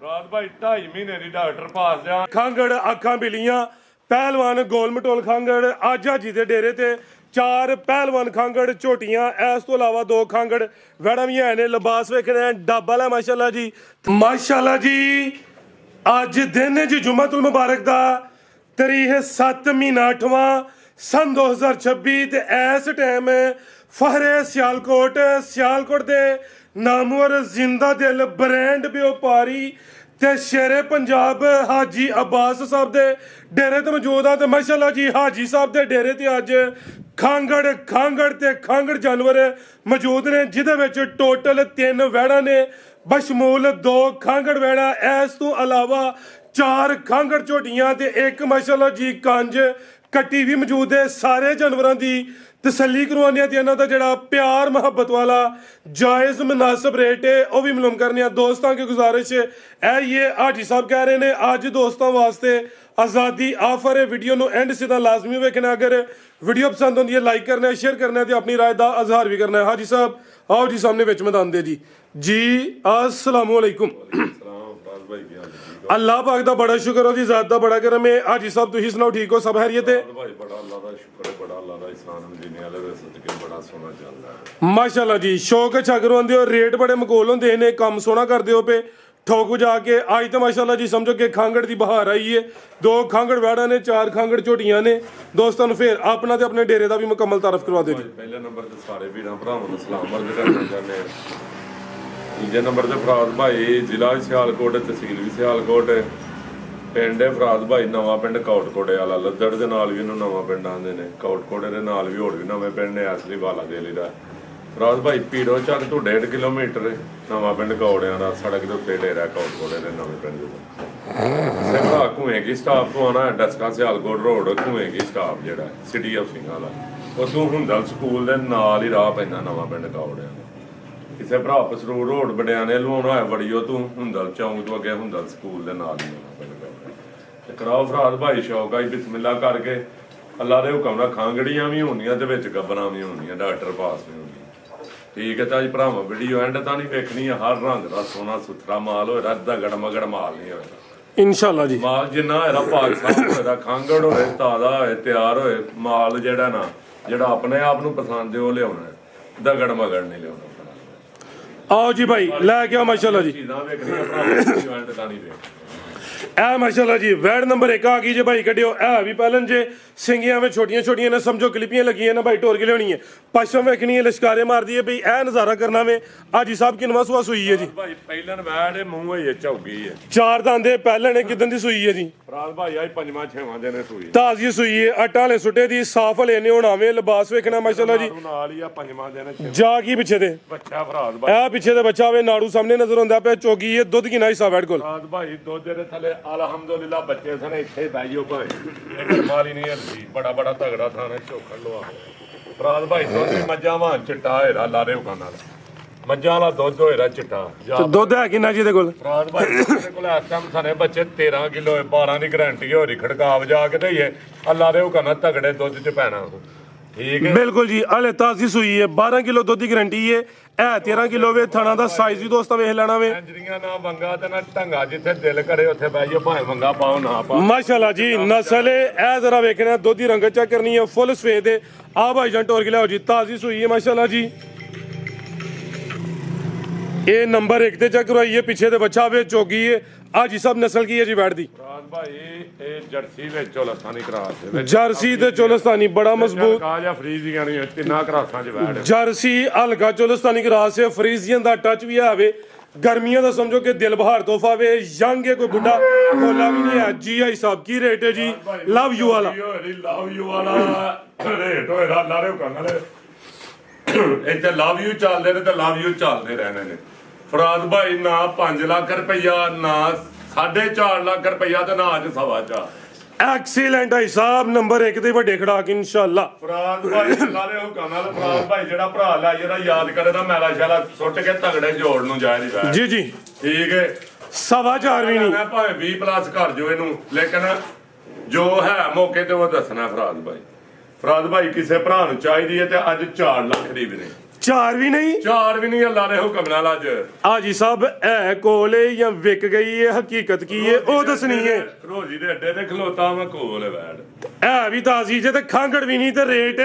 ਰਾਤ ਭਾਈ 2.5 ਮਹੀਨੇ ਦੀ ਡਾਕਟਰ ਪਾਸ ਜਾ ਖਾਂਗੜ ਅੱਖਾਂ ਬਿਲੀਆਂ ਪਹਿਲਵਾਨ ਗੋਲ ਮਟੋਲ ਖਾਂਗੜ ਅੱਜ ਹਾਜੀ ਦੇ ਡੇਰੇ ਤੇ 4 ਪਹਿਲਵਾਨ ਖਾਂਗੜ ਝੋਟੀਆਂ ਇਸ ਤੋਂ ਇਲਾਵਾ 2 ਖਾਂਗੜ ਵੈੜਾਂ ਵੀ ਹੈ ਨੇ ਲਿਬਾਸ ਵੇਖਣੇ ਡੱਬਾ ਲੈ ਮਾਸ਼ਾਅੱਲਾ ਜੀ ਅੱਜ ਦਿਨ ਹੈ ਜੀ ਜੁਮਅਤੁਲ ਮੁਬਾਰਕ ਦਾ ਤਰੀਕ 7 ਮਹੀਨਾ 8ਵਾਂ सन 2026 ਤੇ ਇਸ ਟਾਈਮ ਫਹਰੇ ਸਿਆਲਕੋਟ ਦੇ ਨਾਮਵਰ ਜ਼ਿੰਦਾ ਦਿਲ ਬ੍ਰਾਂਡ ਵਪਾਰੀ ਤੇ ਸ਼ੇਰੇ ਪੰਜਾਬ ਹਾਜੀ ਅਬਾਸ ਸਾਹਿਬ ਦੇ ਡੇਰੇ ਤੇ ਮੌਜੂਦ ਆ ਤੇ ਮਾਸ਼ਾਅੱਲਾ ਜੀ ਹਾਜੀ ਸਾਹਿਬ ਦੇ ਡੇਰੇ ਤੇ ਅੱਜ ਖਾਂਗੜ ਜਾਨਵਰ ਮੌਜੂਦ ਨੇ ਜਿਹਦੇ ਵਿੱਚ ਟੋਟਲ 3 ਵੈੜਾਂ ਨੇ ਬਸ਼ਮੂਲ 2 ਖਾਂਗੜ ਵੈੜਾ ਇਸ ਤੋਂ ਇਲਾਵਾ 4 ਖਾਂਗੜ ਝੋਟੀਆਂ ਤੇ 1 ਮਾਸ਼ਾਅੱਲਾ ਜੀ ਕੰਜ ਕੱਟੀ ਵੀ ਮੌਜੂਦ ਹੈ ਸਾਰੇ ਜਾਨਵਰਾਂ ਦੀ ਤਸੱਲੀ ਕਰਵਾਉਂਦੇ ਆ ਤੇ ਇਹਨਾਂ ਦਾ ਜਿਹੜਾ ਪਿਆਰ ਮੁਹੱਬਤ ਵਾਲਾ ਜਾਇਜ਼ ਮੁਨਾਸਬ ਰੇਟ ਹੈ ਉਹ ਵੀ ਮਾਲੂਮ ਕਰਨੇ ਆ ਦੋਸਤਾਂ की गुजारिश है ये हाजी साहब कह रहे हैं ਅੱਜ ਦੋਸਤਾਂ ਵਾਸਤੇ ਆਜ਼ਾਦੀ ਆਫਰ ਹੈ ਵੀਡੀਓ ਨੂੰ ਐਂਡ ਸਿੱਧਾ ਲਾਜ਼ਮੀ ਵੇਖਣਾ ਅਗਰ ਵੀਡੀਓ ਪਸੰਦ ਹੁੰਦੀ ਹੈ ਲਾਈਕ ਕਰਨਾ ਹੈ ਸ਼ੇਅਰ ਕਰਨਾ ਹੈ ਤੇ ਆਪਣੀ ਰਾਏ ਦਾ ਇਜ਼ਹਾਰ ਵੀ ਕਰਨਾ ਹੈ ਹਾਜੀ ਸਾਹਿਬ ਆਓ ਜੀ ਸਾਹਮਣੇ ਵਿੱਚ ਮੈਦਾਨ ਦੇ ਜੀ अस्सलाम वालेकुम अल्लाह पाक दा बड़ा शुक्र हो जी ज़ात दा बड़ा करम है हाजी साहब तुसीं सुनाओ ठीक हो सब खैरियत है भाई बड़ा अल्लाह दा शुक्र है बड़ा अल्लाह दा एहसान मदीने वाले दे सदके बड़ा सोना चलदा है माशाअल्लाह जी शौक अच्छा करवांदे हो रेट बड़े मकोल होंदे ने काम सोना करदे हो पे ठोक जाके आज तो माशाअल्लाह जी समझो कि खांगड़ दी बहार आई है 2 खांगड़ वैड़ा ने 4 खांगड़ झोटियां ने दोस्तों ਨੂੰ फिर अपना ते अपने डेरे दा भी मुकम्मल तारफ करवा दिओ जी पहले नंबर ते सारे वीरां भरावां ਨੂੰ सलाम अर्ज करना चाहते हैं ਦੂਜੇ ਨੰਬਰ ਤੇ ਫਰਾਦ ਭਾਈ ਜ਼ਿਲ੍ਹਾ ਸਿਆਲਕੋਟ ਤਹਿਸੀਲ ਵੀ ਸਿਆਲਕੋਟ ਪਿੰਡ ਹੈ ਫਰਾਦ ਭਾਈ ਨਵਾਂ ਪਿੰਡ ਕੋਟਕੋੜੇ ਵਾਲਾ ਲੱਦੜ ਦੇ ਨਾਲ ਵੀ ਇਹਨੂੰ ਨਵਾਂ ਪਿੰਡ ਆਉਂਦੇ ਨੇ ਕੋਟਕੋੜੇ ਦੇ ਨਾਲ ਵੀ ਹੋਰ ਵੀ ਨਵੇਂ ਪਿੰਡ ਨੇ ਅਸਲੀ ਵਾਲਾ ਦੇਲੀ ਦਾ ਫਰਾਦ ਭਾਈ ਪੀੜੋ ਚੱਕ ਤੋਂ 1.5 ਕਿਲੋਮੀਟਰ ਨਵਾਂ ਪਿੰਡ ਕੌੜਿਆਂ ਦਾ ਸੜਕ ਦੇ ਉੱਤੇ ਡੇਰਾ ਕੋਟਕੋੜੇ ਦੇ ਨਵੇਂ ਪਿੰਡ ਦੇ ਸਿਮਰਾ ਘੂਏਗੀ ਸਟਾਪ ਤੋਂ ਆਣਾ ਡਸਕਾ ਸਿਆਲਕੋਟ ਰੋਡ ਘੂਏਗੀ ਸਟਾਪ ਜਿਹੜਾ ਸਿਟੀ ਆਫ ਸਿੰਘ ਵਾਲਾ ਉਦੋਂ ਹੁੰਦਲ ਸਕੂਲ ਦੇ ਨਾਲ ਹੀ ਰਾਹ ਪੈਂਦਾ ਨਵਾਂ ਪਿੰਡ ਕੌੜਿਆਂ ਦਾ ਕਿਸੇ ਭਰਾ ਪਸਰੂਰ ਰੋਡ ਬੜਿਆਣੇ ਲਵਾਉਣਾ ਹੋਇਆ ਬੜੀਓ ਤੂੰ ਹੁੰਦਲ ਚੌਂਕ ਤੋਂ ਅੱਗੇ ਹੁੰਦਲ ਸਕੂਲ ਦੇ ਨਾਲ ਹੀ ਤੇ ਕਰਾਓ ਫਰਾਦ ਭਾਈ ਸ਼ੌਕ ਆਈ ਬਿਸਮਿਲ੍ਲਾ ਕਰਕੇ ਅੱਲਾ ਦੇ ਹੁਕਮ ਨਾਲ ਖਾਂਗੜੀਆਂ ਵੀ ਹੋਣੀਆਂ ਤੇ ਵਿੱਚ ਗੱਬਰਾਂ ਵੀ ਹੋਣੀਆਂ ਡਾਕਟਰ ਪਾਸ ਵੀ ਹੋਣੀਆਂ ਠੀਕ ਹੈ ਤਾਂ ਜੀ ਭਰਾਵਾਂ ਵੀਡੀਓ ਐਂਡ ਤਾਂ ਨਹੀਂ ਵੇਖਣੀ ਹਰ ਰੰਗ ਦਾ ਸੋਨਾ ਸੁਥਰਾ ਮਾਲ ਹੋਇਆ ਦਗੜ ਮਗੜ ਮਾਲ ਨਹੀਂ ਹੋਇਆ ਇਨਸ਼ਾਅੱਲਾ ਜੀ ਮਾਲ ਜਿੰਨਾ ਹੋਇਆ ਪਾਕਿਸਤਾਨ ਹੋਇਆ ਖਾਂਗੜ ਹੋਏ ਤਾਜ਼ਾ ਹੋਏ ਤਿਆਰ ਹੋਏ ਮਾਲ ਜਿਹੜਾ ਆਪਣੇ ਆਪ ਨੂੰ ਪਸੰਦ ਹੈ ਉਹ ਲਿਆਉਣਾ ਦਗੜ ਮਗੜ ਨਹੀਂ ਲਿਆਉਣਾ आओ जी भाई लैके आओ माशाल्लाह जी ए माशाल्लाह जी वैड नंबर 1 आ गई जे भाई कड्डियो ए भी पहलन जे सिंगियां में छोटियां ने समझो क्लिपियां लगी है ना भाई टोर के लेनी है पश्चिम वेखनी है लश्कारे मार दी है भाई ए नजारा करना में हाजी साहब की नवा सुई है जी भाई पहलन वैड मुंह है चौगी है 4 दांदे पहलन किदन दी सुई है जी फराज भाई आज 5वां 6वां दिन सुई ताजी सुई है आटा ले सुटे दी साफ लेने होणावे लिबास वेखना माशाल्लाह जी नाल ही 5वां दिन जा की पीछे दे बच्चा फराज भाई ए पीछे दे बच्चा वे नाड़ू सामने नजर आंदा पे चौगी है दूध की ना हिस्सा वैड कोल फराज भाई दूध दे थले अल्हम्दुलिल्लाह बच्चे सने इथे बैजो भाई माली नहीं हलदी बड़ा तगड़ा थाने चोखड़ लवा फराज भाई दूध भी मज्जा वां चिट्टा हेरा लारे हुकां नाल मज्जा वाला दुध होएरा चिट्टा ਤੇ ਦੁੱਧ ਹੈ ਕਿੰਨਾ ਜੀ ਦੇ ਕੋਲ ਫਰਾਜ ਭਾਈ ਦੇ ਕੋਲ ਇਸ ਟਾਈਮ ਸਾਰੇ ਬੱਚੇ 13 ਕਿਲੋ 12 ਦੀ ਗਾਰੰਟੀ ਹੋ ਰਹੀ ਖੜਕਾਵ ਜਾ ਕੇ ਦਈਏ ਅੱਲਾ ਦੇ ਹੁਕਮ ਨਾਲ ਤਗੜੇ ਦੁੱਧ ਚ ਪੈਣਾ ਠੀਕ ਹੈ ਬਿਲਕੁਲ ਜੀ ਹਲੇ ਤਾਜ਼ੀ ਸੂਈ ਹੈ 12 ਕਿਲੋ ਦੁੱਧ ਦੀ ਗਾਰੰਟੀ ਹੈ ਇਹ 13 ਕਿਲੋ ਵੇ ਥਾਣਾ ਦਾ ਸਾਈਜ਼ ਵੀ ਦੋਸਤਾਂ ਵੇਖ ਲੈਣਾ ਵੇ ਇੰਜਰੀਆਂ ਨਾ ਵੰਗਾ ਤੇ ਨਾ ਢੰਗਾ ਜਿੱਥੇ ਦਿਲ ਕਰੇ ਉੱਥੇ ਬਹਿ ਜਾਓ ਭਾਵੇਂ ਵੰਗਾ ਪਾਓ ਨਾ ਪਾਓ ਮਾਸ਼ਾਅੱਲਾ ਜੀ ਨਸਲ ਇਹ ਜ਼ਰਾ ਵੇਖਣਾ ਦੁੱਧ ਦੀ ਰੰਗਤ ਚੈੱਕ ਕਰਨੀ ਹੈ ਫੁੱਲ ਸਫੇਦ ਹੈ ਆ ਭਾਈ ਜਾਨ ਟੋਰ ਕੇ ਲਿਆਓ ਜੀ ਤਾਜ਼ੀ ਸੂਈ ਹੈ ਮਾਸ਼ਾਅੱਲਾ ਜੀ ये नंबर 1 ਤੇ ਚੈੱਕ ਕਰਵਾਈਏ ਪਿੱਛੇ ਤੇ ਬੱਚਾ ਵੇ ਚੋਗੀ ਹੈ ਆ ਜੀ ਸਭ ਨਸਲ ਕੀ ਹੈ ਜੀ ਬੈਠ ਦੀ ਫਰਾਜ ਭਾਈ ਇਹ ਜਰਸੀ ਵਿੱਚ ਚੋਲਸਤਾਨੀ ਕਰਾਸ ਹੈ ਜਰਸੀ ਤੇ ਚੋਲਸਤਾਨੀ ਬੜਾ ਮਜ਼ਬੂਤ ਕਾਜਾ ਫਰੀਜ਼ੀਆਂ ਨਹੀਂ ਤਿੰਨਾਂ ਕਰਾਸਾਂ ਚ ਬੈਠ ਜਰਸੀ ਹਲਕਾ ਚੋਲਸਤਾਨੀ ਕਰਾਸ ਹੈ ਫਰੀਜ਼ੀਅਨ ਦਾ ਟੱਚ ਵੀ ਆਵੇ गर्मियों का समझो कि दिल बहार तोहफा वे यंग है कोई बुढ़ा कोला भी नहीं है जी आई साहब की रेट है जी लव यू वाला रेट होएगा लारे करना ਇੱਥੇ ਲਵ ਯੂ ਚੱਲਦੇ ਨੇ ਤੇ ਲਵ ਯੂ ਚੱਲਦੇ ਰਹਿਣੇ ਨੇ ਫਰਾਦ ਭਾਈ ਨਾ 5 ਲੱਖ ਰੁਪਈਆ ਨਾ 4.5 ਲੱਖ ਰੁਪਈਆ ਤੇ ਨਾ ਅੱਜ 4.5 ਐਕਸੀਲੈਂਟ ਹੈ ਸਾਹਿਬ ਨੰਬਰ 1 ਤੇ ਵੱਡੇ ਖੜਾਕ ਇਨਸ਼ਾਅੱਲਾ ਫਰਾਦ ਭਾਈ ਲਾਰੇ ਹੁਕਮ ਨਾਲ ਫਰਾਦ ਭਾਈ ਜਿਹੜਾ ਭਰਾ ਲੈ ਜਿਹੜਾ ਯਾਦ ਕਰੇ ਦਾ ਮੈਲਾ ਸ਼ਾਲਾ ਸੁੱਟ ਕੇ ਤਗੜੇ ਜੋੜ ਨੂੰ ਜਾਇ ਨਹੀਂ ਬੈ ਜੀ ਜੀ ਠੀਕ ਹੈ 4.5 ਵੀ ਨਹੀਂ ਮੈਂ ਭਾਵੇਂ 20 ਪਲੱਸ ਕਰ ਜੋ ਇਹਨੂੰ ਲੇਕਿਨ ਜੋ ਹੈ ਮੌਕੇ ਤੇ ਉਹ ਦੱਸਣਾ ਫਰਾਦ ਭਾਈ ਕਿਸੇ ਭਰਾ ਨੂੰ ਚਾਹੀਦੀ ਹੈ ਤੇ ਅੱਜ 4 ਲੱਖ ਦੀ ਵੀ ਨੇ ਚਾਰ ਵੀ ਨਹੀਂ। ਚਾਰ ਵੀ ਨਹੀਂ, ਅੱਲਾ ਦੇ ਹੁਕਮ ਨਾਲ ਅੱਜ ਹਾਜੀ ਸਾਹਿਬ ਹੈ ਕੋਲੇ ਜਾਂ ਵਿਕ ਗਈ ਹੈ, ਹਕੀਕਤ ਕੀ ਹੈ ਉਹ ਦੱਸਣੀ ਹੈ। ਰੋਜੀ ਦੇ ਅੱਡੇ ਤੇ ਖਲੋਤਾ ਮੈਂ ਕੋਲ ਬੈਠ ਹੈ ਵੀ ਤਾਜ਼ੀ ਜੇ ਤੇ ਖਾਂਗੜ ਵੀ ਨਹੀਂ ਤੇ ਰੇਟ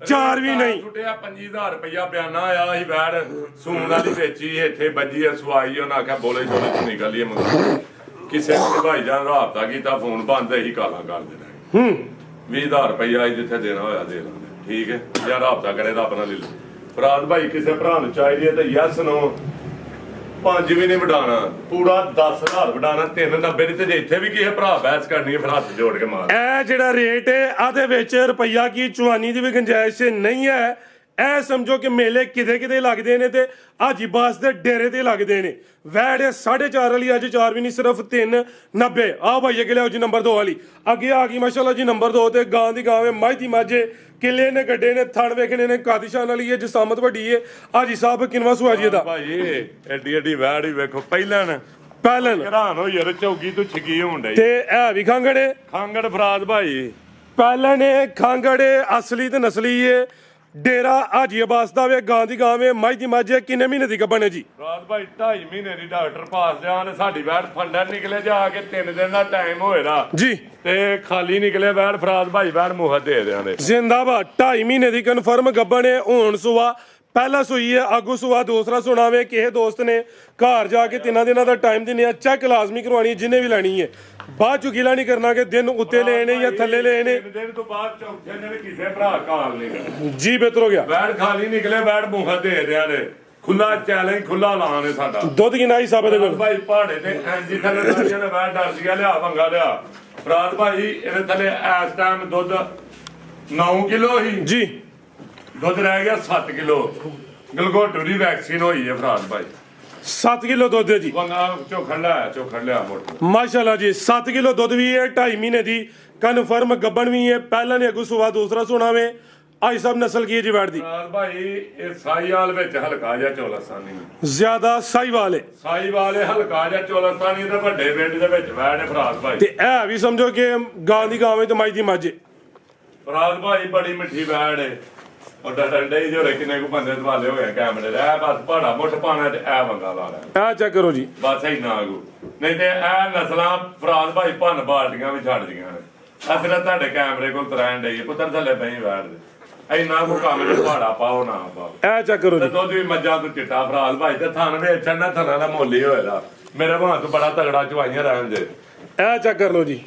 ਚਾਰ ਵੀ ਨਹੀਂ। ਛੁੱਟਿਆ 25000 ਰੁਪਇਆ ਬਿਆਨਾ ਆਇਆ ਸੀ ਬੈੜ ਸੂਣ ਵਾਲੀ ਵੇਚੀ ਇੱਥੇ ਵੱਜੀ ਆ ਸਵਾਈ ਉਹਨਾਂ ਆਖਿਆ ਬੋਲੇ ਛੋਲੇ ਤੂੰ ਨਿਕਲੀਏ ਮੰਗ ਕਿਸੇ ਨੇ ਭਾਈ ਜਾਨ ਰਾਬਤਾ ਕੀਤਾ ਫੋਨ ਬੰਦ ਇਹੀ ਕਾਲਾਂ ਕਰ ਦੇਣਾ 20000 ਰੁਪਇਆ ਜਿੱਥੇ ਦੇਣਾ ਹੋਇਆ ਦੇ ਲਾਂਗੇ ਠੀਕ ਹੈ ਜਾਂ ਰਾਬਤਾ ਕਰੇ ਤਾਂ ਆਪਣਾ ਲੈ ਲਓ। ਫਰਾਦ ਭਾਈ ਕਿਸੇ ਭਰਾ ਨੂੰ ਚਾਹੀਦੀ ਹੈ ਤਾਂ ਯੈਸ ਨੋ 5 ਵੀ ਨਹੀਂ ਵਡਾਣਾ ਪੂਰਾ 10000 ਵਡਾਣਾ 390 ਦੀ ਤੇ ਜੇ ਇੱਥੇ ਵੀ ਕਿਸੇ ਭਰਾ ਬਹਿਸ ਕਰਨੀ ਹੈ ਫਿਰ ਹੱਥ ਜੋੜ ਕੇ ਮਾਰ। ਇਹ ਜਿਹੜਾ ਰੇਟ ਹੈ ਆਦੇ ਵਿੱਚ ਰੁਪਈਆ ਕੀ ਚਵਾਨੀ ਦੀ ਵੀ ਗੁੰਜਾਇਸ਼ ਨਹੀਂ ਹੈ। ਇਹ ਸਮਝੋ ਕਿ ਮੇਲੇ ਕਿਤੇ ਕਿਤੇ ਲੱਗਦੇ ਨੇ ਤੇ ਹਾਜੀ ਬਾਸ ਦੇ ਡੇਰੇ ਤੇ ਲੱਗਦੇ ਨੇ। ਵੈੜ 4.5 ਵਾਲੀ ਅੱਜ 4 ਵੀ ਨਹੀਂ ਸਿਰਫ 390। ਆ ਭਾਈ ਅੱਗੇ ਲਿਆਓ ਜੀ ਨੰਬਰ 2 ਵਾਲੀ ਅੱਗੇ ਆ ਗਈ ਮਾਸ਼ਾਅੱਲਾ ਜੀ ਨੰਬਰ 2 ਤੇ ਗਾਂ ਦੀ ਗਾਂ ਮੱਝ ਦੀ ਮਾਝੇ ਕਿੱਲੇ ਨੇ ਗੱਡੇ ਨੇ ਥਣ ਵੇਖਣੇ ਨੇ ਕਾਦੀਸ਼ਾਨ ਵਾਲੀ ਹੈ ਜਸਾਮਤ ਵੱਡੀ ਹੈ। ਹਾਜੀ ਸਾਹਿਬ ਕਿਨਵਾ ਸੁਆ ਜੀ ਇਹਦਾ ਭਾਈ ਐਡੀ ਐਡੀ ਵੈੜ ਹੀ ਵੇਖੋ ਪਹਿਲਾਂ ਹੈਰਾਨ ਹੋ ਯਾਰ ਚੌਗੀ ਤੋਂ ਛਿੱਗੀ ਹੋਣ ਡਈ ਤੇ ਇਹ ਵੀ ਖਾਂਗੜੇ ਖਾਂਗੜ ਫਰਾਦ ਭਾਈ ਪਹਿਲਾਂ ਨੇ ਖਾਂਗੜੇ ਅਸਲੀ ਤੇ ਨਸਲੀ ਹੈ। ਡੇਰਾ ਹਾਜੀ ਅਬਾਸ ਦਾ ਵੇ ਗਾਂ ਦੀ ਗਾਂ ਵੇ ਮੱਝ ਦੀ ਮੱਝ ਕਿੰਨੇ ਮਹੀਨੇ ਦੀ ਗੱਭਣ ਹੈ ਜੀ? ਰਾਤ ਭਾਈ 2.5 ਮਹੀਨੇ ਦੀ ਡਾਕਟਰ ਪਾਸ ਜਾਣ ਸਾਡੀ ਵੈੜ ਫੰਡਰ ਨਿਕਲੇ ਜਾ ਕੇ 3 ਦਿਨ ਦਾ ਟਾਈਮ ਹੋਏਦਾ ਜੀ ਤੇ ਖਾਲੀ ਨਿਕਲੇ ਵੈੜ ਫਰਾਦ ਭਾਈ ਵੈੜ ਮੁਹੱਦ ਦੇ ਦਿਆਂ ਦੇ ਜ਼ਿੰਦਾਬਾਦ 2.5 ਮਹੀਨੇ ਦੀ ਕਨਫਰਮ ਗੱਭਣ ਹੈ। ਹੁਣ ਸੁਆ ਪਹਿਲਾ ਸੂਈ ਹੈ ਆਗੂ ਸੁਆ ਦੂਸਰਾ ਸੁਣਾਵੇ ਕਿਸੇ ਦੋਸਤ ਨੇ ਘਰ ਜਾ ਕੇ 3 ਦਿਨਾਂ ਦਾ ਟਾਈਮ ਦਿੰਨੇ ਆ ਚੈੱਕ ਲਾਜ਼ਮੀ ਕਰਵਾਣੀ ਜਿੰਨੇ ਵੀ ਲੈਣੀ ਹੈ। ਬਾਅਦ ਚ ਗਿਲਾ ਨਹੀਂ ਕਰਨਾ ਕਿ ਦਿਨ ਉੱਤੇ ਲੈਣੇ ਜਾਂ ਥੱਲੇ ਲੈਣੇ। ਦਿਨ ਤੋਂ ਬਾਅਦ ਚੌਥੇ ਦਿਨ ਕਿਸੇ ਭਰਾ ਕਾਲ ਨਹੀਂ ਕਰਨਾ ਜੀ ਬਿਹਤਰ ਹੋ ਗਿਆ। ਵੈੜ ਖਾਲੀ ਨਿਕਲੇ ਵੈੜ ਮੁਹੱਦ ਦੇ ਦਿਆਂ ਦੇ ਖੁੱਲਾ ਚੈਲੰਜ ਖੁੱਲਾ ਲਾਣੇ ਸਾਡਾ ਦੁੱਧ ਕਿੰਨਾ ਹੀ ਸਾਬੇ ਦੇ ਕੋਲ ਭਾਈ ਪਹਾੜੇ ਤੇ ਐਂਜੀ ਥੱਲੇ ਸਾਰੀਆਂ ਨੇ ਵੈੜ ਡਰਦੀਆਂ ਲਿਆ ਭੰਗਾ ਲਿਆ ਫਰਾਦ ਭਾਈ ਇਹਦੇ ਥੱਲੇ ਇਸ ਟਾਈਮ ਦੁੱਧ 9 ਕਿਲੋ ਹੀ ਜੀ ਦੁੱਧ ਰਹਿ ਗਿਆ 7 ਕਿਲੋ ਗਲਗੋਟੂ ਦੀ ਵੈਕਸੀਨ ਹੋਈ ਹੈ ਫਰਾਦ ਭਾਈ 7 ਕਿਲੋ ਦੁੱਧ ਹੈ ਜੀ ਬੰਗਾ ਚੋਖੜ ਲਿਆ ਮੋਟਰ ਮਾਸ਼ਾਅੱਲਾ ਜੀ 7 ਕਿਲੋ ਦੁੱਧ ਵੀ ਹੈ 2.5 ਮਹੀਨੇ ਦੀ ਕਨਫਰਮ ਗੱਭਣ ਵੀ ਹੈ। ਪਹਿਲਾਂ ਨੇ ਅਗੂ ਸੁਆ ਦੂਸਰਾ ਸੁਣਾਵੇ ਆਈ ਸਭ ਨਸਲ ਕੀ ਹੈ ਜੀ ਵੈੜ ਦੀ? ਫਰਾਦ ਭਾਈ ਇਹ ਸਾਈਵਾਲ ਵਿੱਚ ਹਲਕਾ ਜਿਹਾ ਚੋਲਸਤਾਨੀ ਜ਼ਿਆਦਾ ਸਾਈਵਾਲ ਹੈ ਸਾਈਵਾਲ ਇਹ ਹਲਕਾ ਜਿਹਾ ਚੋਲਸਤਾਨੀ ਦੇ ਵੱਡੇ ਪਿੰਡ ਦੇ ਵਿੱਚ ਵੈੜ ਹੈ ਫਰਾਦ ਭਾਈ ਤੇ ਇਹ ਵੀ ਸਮਝੋ ਕਿ ਗਾਂ ਦੀ ਗਾਂ ਵਿੱਚ ਤੇ ਮੱਝ ਦੀ ਮੱਝ ਫਰਾਦ ਭਾਈ ਬੜੀ ਮਿੱਠੀ ਵੈੜ ਹੈ ਉਹਦਾ ਡੰਡੇ ਹੀ ਜੋੜੇ ਕਿੰਨੇ ਕੋ ਬੰਦੇ ਦਵਾਲੇ ਹੋਏ ਕੈਮਰੇ ਦੇ ਇਹ ਬਸ ਭਾੜਾ ਮੁੱਠ ਪਾਣਾ ਤੇ ਇਹ ਵੰਗਾ ਲਾ ਲੈ ਇਹ ਚੈੱਕ ਕਰੋ ਜੀ ਬਸ ਇੰਨਾ ਆਗੂ ਨਹੀਂ ਤੇ ਇਹ ਨਸਲਾਂ ਫਰਾਦ ਭਾਈ ਭੰਨ ਬਾਲਟੀਆਂ ਵੀ ਛੱਡਦੀਆਂ ਨੇ ਅਸੀਂ ਤਾਂ ਤੁਹਾਡੇ ਕੈਮਰੇ ਕੋਲ ਤਰਾਣ ਡਈ ਪੁੱਤਰ ਥੱਲੇ ਪਈ ਵੈੜ ਦੇ ਇੰਨਾ ਕੋ ਕੰਮ ਚ ਭਾੜਾ ਪਾਓ ਨਾ ਪਾਓ ਇਹ ਚੈੱਕ ਕਰੋ ਤੇ ਜੀ ਦੁੱਧ ਵੀ ਮੱਝਾਂ ਤੋਂ ਚਿੱਟਾ ਫਰਾਦ ਭਾਈ ਤੇ ਥਣ ਵੇਚਣ ਨਾ ਥਣਾ ਦਾ ਮੁੱਲ ਹੀ ਹੋਏਦਾ ਮੇਰੇ ਭਾਂ ਤੋਂ ਬੜਾ ਤਗੜਾ ਚਵਾਈਆਂ ਰਹਿਣ ਦੇ ਇਹ ਚੈੱਕ ਕਰ ਲਓ ਜੀ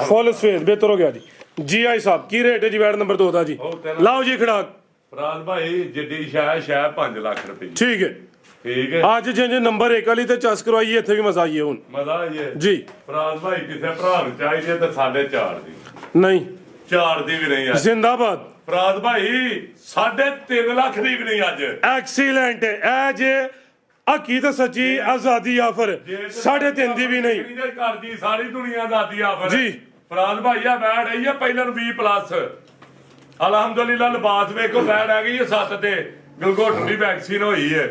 ਫੁੱਲ ਸਫੇਦ ਬਿਹਤਰ ਹੋ ਗਿਆ ਜੀ ਆਈ ਸਾਹਿਬ ਕੀ ਰੇਟ ਹੈ ਜੀ ਵੈੜ ਨੰਬਰ 2 ਦਾ ਜੀ? ਲਾਓ ਜੀ ਖੜਾਕ ਫਰਾਦ ਭਾਈ ਜਿੱਡੀ ਸ਼ਾਇ 5 ਲੱਖ ਰੁਪਏ ਠੀਕ ਹੈ ਠੀਕ ਹੈ ਅੱਜ ਜੇ ਨੰਬਰ 1 ਵਾਲੀ ਤੇ ਚਸ ਕਰਵਾਈਏ ਇੱਥੇ ਵੀ ਮਜ਼ਾ ਆਈਏ ਹੁਣ ਮਜ਼ਾ ਆਈਏ ਜੀ। ਫਰਾਦ ਭਾਈ ਕਿਸੇ ਭਰਾ ਨੂੰ ਚਾਹੀਦੀ ਹੈ ਤੇ 4.5 ਦੀ ਨਹੀਂ 4 ਦੀ ਵੀ ਨਹੀਂ ਅੱਜ ਜ਼ਿੰਦਾਬਾਦ ਫਰਾਦ ਭਾਈ 3.5 ਲੱਖ ਦੀ ਵੀ ਨਹੀਂ ਅੱਜ ਐਕਸੀਲੈਂਟ ਹੈ ਇਹ ਜੇ ਹਕੀ ਤਾਂ ਸੱਚੀ ਆਜ਼ਾਦੀ ਆਫਰ 3.5 ਦੀ ਵੀ ਨਹੀਂ ਕਰਦੀ ਸਾਰੀ ਦੁਨੀਆ ਆਜ਼ਾਦੀ ਆਫਰ ਜੀ। ਫਰਾਦ ਭਾਈ ਆ ਬੈਠ ਆਈ ਆ ਪਹਿਲਾਂ ਨੂੰ 20+ ਅਲਹਮਦੁਲਿਲਾ ਲਿਬਾਸ ਵੇਖੋ ਬੈਠ ਆ ਗਈ 7 ਤੇ ਗਲਗੋਟੂ ਦੀ ਵੈਕਸੀਨ ਹੋਈ ਹੈ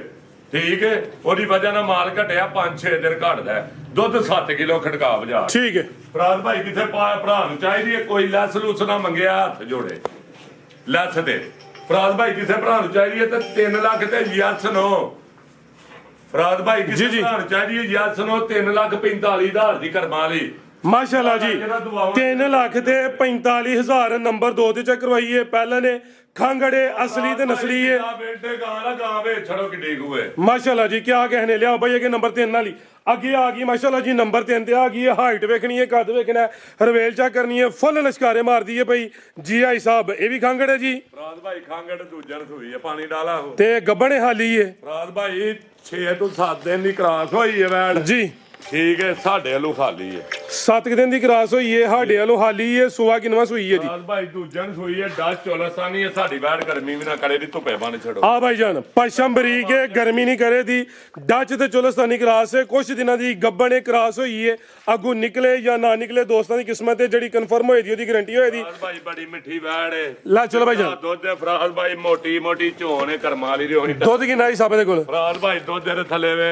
ਠੀਕ ਹੈ ਉਹਦੀ ਵਜ੍ਹਾ ਨਾਲ ਮਾਲ ਘਟਿਆ 5-6 ਦਿਨ ਘਟਦਾ ਦੁੱਧ 7 ਕਿਲੋ ਖੜਕਾ ਬਾਜ਼ਾਰ ਠੀਕ ਹੈ। ਫਰਾਦ ਭਾਈ ਕਿਥੇ ਭਰਾ ਨੂੰ ਚਾਹੀਦੀ ਹੈ ਕੋਈ ਲੈਸ ਲੂਸ ਨਾ ਮੰਗਿਆ ਹੱਥ ਜੋੜੇ ਲੈਸ ਦੇ ਫਰਾਦ ਭਾਈ ਕਿਸੇ ਭਰਾ ਨੂੰ ਚਾਹੀਦੀ ਹੈ ਤੇ 3 ਲੱਖ ਤੇ ਯਸ ਨੋ ਫਰਾਦ ਭਾਈ ਕਿਸੇ ਭਰਾ ਨੂੰ ਚਾਹੀਦੀ ਹੈ ਯਸ ਨੋ 3,45,000 ਦੀ ਕਰਮਾ ਲਈ ਮਾਸ਼ਾਅੱਲਾ ਜੀ 3 ਲੱਖ ਤੇ 45,000 ਨੰਬਰ 2 ਤੇ ਚੈੱਕ ਕਰਵਾਈਏ। ਪਹਿਲਾਂ ਨੇ ਖਾਂਗੜੇ ਅਸਲੀ ਤੇ ਨਸਲੀ ਹੈ ਬੇਟੇ ਗਾਂ ਵੇ ਛੜੋ ਕਿੱਡੀ ਹੋਏ ਮਾਸ਼ਾਅੱਲਾ ਜੀ ਕਿਆ ਕਹਿਣੇ ਲਿਆਓ ਬਈ ਅੱਗੇ ਨੰਬਰ 3 ਵਾਲੀ ਅੱਗੇ ਆ ਗਈ ਮਾਸ਼ਾਅੱਲਾ ਜੀ ਨੰਬਰ 3 ਤੇ ਆ ਗਈ ਹੈ ਹਾਈਟ ਵੇਖਣੀ ਹੈ ਕੱਦ ਵੇਖਣਾ ਰਵੇਲ ਚੈੱਕ ਕਰਨੀ ਹੈ ਫੁੱਲ ਲਸ਼ਕਾਰੇ ਮਾਰਦੀ ਹੈ ਭਾਈ ਜੀ ਆਈ ਸਾਹਿਬ ਇਹ ਵੀ ਖਾਂਗੜੇ ਜੀ ਫਰਾਦ ਭਾਈ ਖਾਂਗੜ ਦੂਜਾ ਰਸੋਈ ਹੈ ਪਾਣੀ ਡਾਲਾ ਉਹ ਤੇ ਗੱਬਣੇ ਹਾਲੀ ਹੈ ਫਰਾਦ ਭਾਈ 6 ਤੋਂ 7 ਦਿਨ ਦੀ ਕਰਾਸ ਹੋਈ ਹੈ ਵੈੜ ਜੀ ਠੀਕ ਹੈ ਸਾਡੇ ਵੱਲੋਂ ਖਾਲੀ ਹੈ 7 ਦਿਨ ਦੀ ਕਰਾਸ ਹੋਈ ਹੈ ਸਾਡੇ ਵੱਲੋਂ ਹਾਲੀ ਹੈ ਸੁਆ ਕਿਨਵਾ ਸੂਈ ਹੈ ਜੀ ਫਰਾਦ ਭਾਈ ਦੂਜਾ ਰਸੋਈ ਹੈ 10 ਚੋਲਸਾਨੀ ਹੈ ਸਾਡੀ ਵੈੜ ਗਰਮੀ ਵੀ ਨਾ ਕਰੇ ਦੀ ਧੁੱਪੇ ਬਣ ਛੜੋ ਆ ਭਾਈ ਜਾਨ ਪਸ਼ਮ ਬਰੀਕ ਹੈ ਗਰਮੀ ਨਹੀਂ ਕਰੇ ਦੀ ਡੱਚ ਤੇ ਚੋਲਸਤਾਨੀ ਕਰਾਸ ਹੈ ਕੁਝ ਦਿਨਾਂ ਦੀ ਗੱਬਣੇ ਕਰਾਸ ਹੋਈ ਹੈ ਅੱਗੂ ਨਿਕਲੇ ਜਾਂ ਨਾ ਨਿਕਲੇ ਦੋਸਤਾਂ ਦੀ ਕਿਸਮਤ ਹੈ ਜਿਹੜੀ ਕਨਫਰਮ ਹੋਈ ਦੀ ਉਹਦੀ ਗਾਰੰਟੀ ਹੋਈ ਦੀ ਫਰਾਦ ਭਾਈ ਬੜੀ ਮਿੱਠੀ ਵੈੜ ਹੈ ਲੈ ਚਲੋ ਭਾਈ ਜਾਨ ਦੁੱਧ ਹੈ ਫਰਾਦ ਭਾਈ ਮੋਟੀ ਝੋਣ ਹੈ ਕਰਮਾਲੀ ਦੀ ਹੋਈ ਦੁੱਧ ਕਿੰਨਾ ਹੀ ਸਾਬੇ ਦੇ ਕੋਲ ਫਰਾਦ ਭਾਈ ਦੁੱਧ ਦੇ ਥੱਲੇ ਵੇ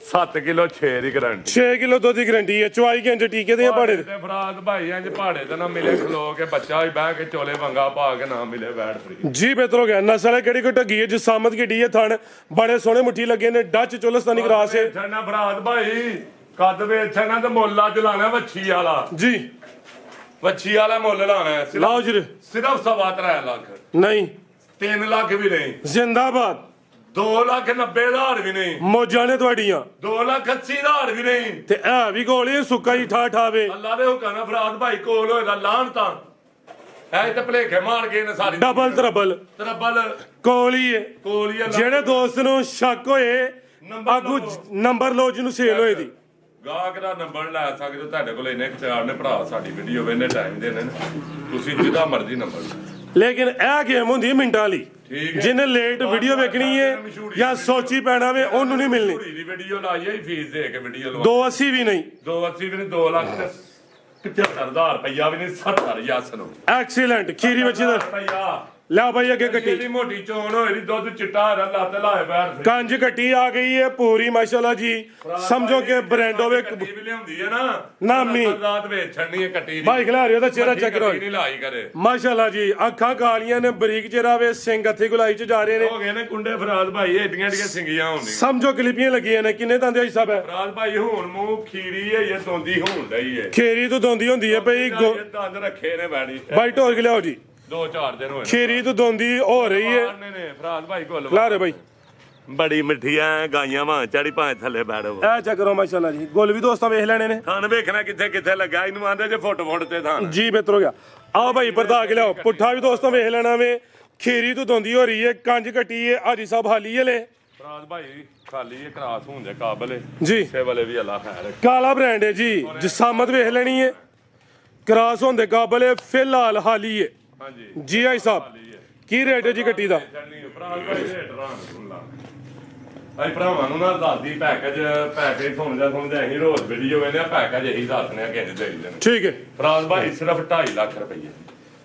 7 ਕਿਲੋ 6 ਦੀ ਗਾਰੰਟੀ 6 ਕਿਲੋ ਦੁੱਧ ਦੀ ਗਰੰਟੀ ਹੈ। ਚਵਾਈ ਕਿੰਜ ਟੀਕੇ ਦੇ ਆ ਭਾੜੇ ਤੇ ਫਰਾਦ ਭਾਈ ਇੰਜ ਪਹਾੜੇ ਤੇ ਨਾ ਮਿਲੇ ਖਲੋ ਕੇ ਬੱਚਾ ਹੀ ਬਹਿ ਕੇ ਚੋਲੇ ਵੰਗਾ ਪਾ ਕੇ ਨਾ ਮਿਲੇ ਬੈਠ ਫਰੀ ਜੀ ਬਿਹਤਰ ਹੋ ਗਿਆ। ਨਸਲ ਹੈ ਕਿਹੜੀ ਕੋਈ ਢੱਗੀ ਹੈ ਜਸਾਮਤ ਕਿੱਡੀ ਹੈ ਥਣ ਬੜੇ ਸੋਹਣੇ ਮੁੱਠੀ ਲੱਗੇ ਨੇ ਡੱਚ ਚੁਲਸਤਾਨੀ ਕਰਾਸ ਹੈ ਛਣਾ ਫਰਾਦ ਭਾਈ ਕੱਦ ਵੇਚਣਾ ਤੇ ਮੁੱਲ ਅੱਜ ਲਾਣਾ ਵੱਛੀ ਵਾਲਾ ਜੀ ਵੱਛੀ ਵਾਲਾ ਮੁੱਲ ਲਾਣਾ ਹੈ ਲਾਓ ਜੀ ਸਿਰਫ 3.25 ਲੱਖ ਨਹੀਂ 3 ਲੱਖ ਵੀ ਨਹੀਂ ਜ਼ਿੰਦਾਬਾਦ 2,90,000 ਵੀ ਨਹੀਂ ਮੌਜਾਂ ਨੇ ਤੁਹਾਡੀਆਂ 2,80,000 ਵੀ ਨਹੀਂ ਤੇ ਇਹ ਵੀ ਗੋਲੀ ਸੁੱਕਾ ਹੀ ਠਾ ਠਾਵੇ ਅੱਲਾ ਦੇ ਹੁਕਮ ਨਾਲ ਫਰਾਦ ਭਾਈ ਕੋਲ ਹੋਏਗਾ ਲਾਣ ਤਾਂ ਐ ਤੇ ਭਲੇਖੇ ਮਾਰ ਗਏ ਨੇ ਸਾਰੀ ਡਬਲ ਤਰਬਲ ਤਰਬਲ ਕੋਲੀ ਹੈ ਕੋਲ ਹੀ ਅੱਲਾ ਜਿਹੜੇ ਦੋਸਤ ਨੂੰ ਸ਼ੱਕ ਹੋਏ ਆਗੂ ਨੰਬਰ ਲਓ ਜਿਹਨੂੰ ਸੇਲ ਹੋਏ ਦੀ ਗਾਹਕ ਦਾ ਨੰਬਰ ਲੈ ਸਕਦੇ ਹੋ ਤੁਹਾਡੇ ਕੋਲ ਇੰਨੇ ਚਾਰ ਨੇ ਭਰਾ ਸਾਡੀ ਵੀਡੀਓ ਵੇਨੇ ਟਾਈਮ ਦੇ ਨੇ ਤੁਸੀਂ ਜਿਹਦਾ ਮਰਜ਼ੀ ਨੰਬਰ ਲੇਕਿਨ ਇਹ ਗੇਮ ਹੁੰਦੀ ਹੈ ਮਿੰਟਾਂ ਲਈ ਠੀਕ ਹੈ ਜਿਹਨੇ ਲੇਟ ਵੀਡੀਓ ਵੇਖਣੀ ਹੈ ਜਾਂ ਸੋਚੀ ਪੈਣਾ ਵੇ ਉਹਨੂੰ ਨਹੀਂ ਮਿਲਣੀ ਕੁੜੀ ਦੀ ਵੀਡੀਓ ਲਾਈ ਹੈ ਫੀਸ ਦੇ ਕੇ ਵੀਡੀਓ ਲਵਾ 280 ਵੀ ਨਹੀਂ 280 ਵੀ ਨਹੀਂ 2 ਲੱਖ ਤੇ 75,000 ਰੁਪਇਆ ਵੀ ਨਹੀਂ 70,000 ਯਾਸ ਨੂੰ ਐਕਸੀਲੈਂਟ ਖੀਰੀ ਬੱਚੀ ਦਾ ਰੁਪਇਆ ਲੈ ਭਾਈ ਅੱਗੇ ਕੱਟੀ ਇਹਦੀ ਮੋਟੀ ਚੋਣ ਹੋਈ ਦੀ ਦੁੱਧ ਚਿੱਟਾ ਹਰਾ ਲੱਤ ਲਾਏ ਬੈਠ ਕੰਜ ਕੱਟੀ ਆ ਗਈ ਹੈ ਪੂਰੀ ਮਾਸ਼ਾਅੱਲਾ ਜੀ ਸਮਝੋ ਕਿ ਬ੍ਰਾਂਡ ਹੋਵੇ ਕੱਟੀ ਵੀ ਲਿਆਉਂਦੀ ਹੈ ਨਾ ਨਾਮੀ ਰਾਤ ਵੇਚਣੀ ਹੈ ਕੱਟੀ ਦੀ ਭਾਈ ਖਿਲਾ ਰਿਹਾ ਉਹਦਾ ਚਿਹਰਾ ਚੈੱਕ ਕਰੋ ਨਹੀਂ ਲਾਈ ਕਰੇ ਮਾਸ਼ਾਅੱਲਾ ਜੀ ਅੱਖਾਂ ਕਾਲੀਆਂ ਨੇ ਬਰੀਕ ਚਿਹਰਾ ਵੇ ਸਿੰਘ ਹੱਥੀ ਗੁਲਾਈ ਚ ਜਾ ਰਹੇ ਨੇ ਹੋ ਗਏ ਨੇ ਕੁੰਡੇ ਫਰਾਦ ਭਾਈ ਏਡੀਆਂ ਏਡੀਆਂ ਸਿੰਗੀਆਂ ਹੁੰਦੀਆਂ ਸਮਝੋ ਕਲਿੱਪੀਆਂ ਲੱਗੀਆਂ ਨੇ ਕਿੰਨੇ ਦੰਦੇ ਆਈ ਸਭ ਹੈ ਫਰਾਦ ਭਾਈ ਹੁਣ ਮੂੰਹ ਖੀਰੀ ਹੈ ਇਹ ਦੋਂਦੀ ਹੋਣ ਡਈ ਹੈ ਖੇਰੀ ਤੋਂ ਦੋਂਦੀ ਹੁੰਦੀ ਹੈ ਭਈ ਇਹ ਦੰਦ ਰੱਖੇ ਨੇ ਬੈੜੀ ਭਾਈ ਢੋਲ ਕੇ ਲਿਆਓ ਜੀ 2-4 ਦਿਨ ਹੋਏ ਖੇਰੀ ਤੋਂ ਦੋਂਦੀ ਹੋ ਰਹੀ ਹੈ ਨੇ ਫਰਾਦ ਭਾਈ ਕੋਲ ਲਾ ਰਹੇ ਭਾਈ ਬੜੀ ਮਿੱਠੀਆਂ ਗਾਈਆਂ ਵਾਂ ਚੜੀ ਭਾਵੇਂ ਥੱਲੇ ਬੈਠੋ ਇਹ ਚੈੱਕ ਕਰੋ ਮਾਸ਼ਾਅੱਲਾ ਜੀ ਗੁੱਲ ਵੀ ਦੋਸਤਾਂ ਵੇਖ ਲੈਣੇ ਨੇ ਥਾਨ ਵੇਖਣਾ ਕਿੱਥੇ ਕਿੱਥੇ ਲੱਗਾ ਇਹਨੂੰ ਆਂਦੇ ਜੇ ਫੁੱਟ ਤੇ ਥਾਨ ਜੀ ਬਿਹਤਰ ਹੋ ਗਿਆ ਆਓ ਭਾਈ ਪਰਦਾ ਕੇ ਲਿਆਓ ਪੁੱਠਾ ਵੀ ਦੋਸਤਾਂ ਵੇਖ ਲੈਣਾ ਵੇ ਖੇਰੀ ਤੋਂ ਦੋਂਦੀ ਹੋ ਰਹੀ ਹੈ ਕੰਜ ਕੱਟੀ ਹੈ ਹਾਜੀ ਸਾਹਿਬ ਹਾਲੀ ਹਲੇ ਫਰਾਦ ਭਾਈ ਖਾਲੀ ਇਹ ਕਰਾਸ ਹੋਣ ਦੇ ਕਾਬਲ ਹੈ ਜੀ ਸੇ ਵਾਲੇ ਵੀ ਅੱਲਾ ਖੈਰ ਕਾਲਾ ਬ੍ਰਾਂਡ ਹੈ ਜੀ ਜਸਾਮਤ ਵੇਖ ਲੈਣੀ ਹੈ ਕਰਾਸ ਹੋਣ ਦੇ ਕਾਬਲ ਹੈ ਫਿਲਹਾਲ ਹਾਲੀ ਹੈ ਹਾਂਜੀ ਜੀ ਆਈ ਸਾਹਿਬ ਕੀ ਰੇਟ ਹੈ ਜੀ ਕੱਟੀ ਦਾ ਫਰਾਦ ਭਾਈ ਰੇਟ ਰਾਂ ਲਾ ਅਸੀਂ ਭਰਾਵਾਂ ਨੂੰ ਨਾ ਦੱਸਦੀ ਪੈਕੇਜ ਸੁਣਦਾ ਅਸੀਂ ਰੋਜ਼ ਵੀਡੀਓ ਵੇਨੇ ਪੈਕੇਜ ਇਹੀ ਦੱਸਨੇ ਆ ਕਿੰਨੇ ਦੇ ਦਿੰਦੇ ਨੇ ਠੀਕ ਹੈ ਫਰਾਦ ਭਾਈ ਸਿਰਫ 2.5 ਲੱਖ ਰੁਪਏ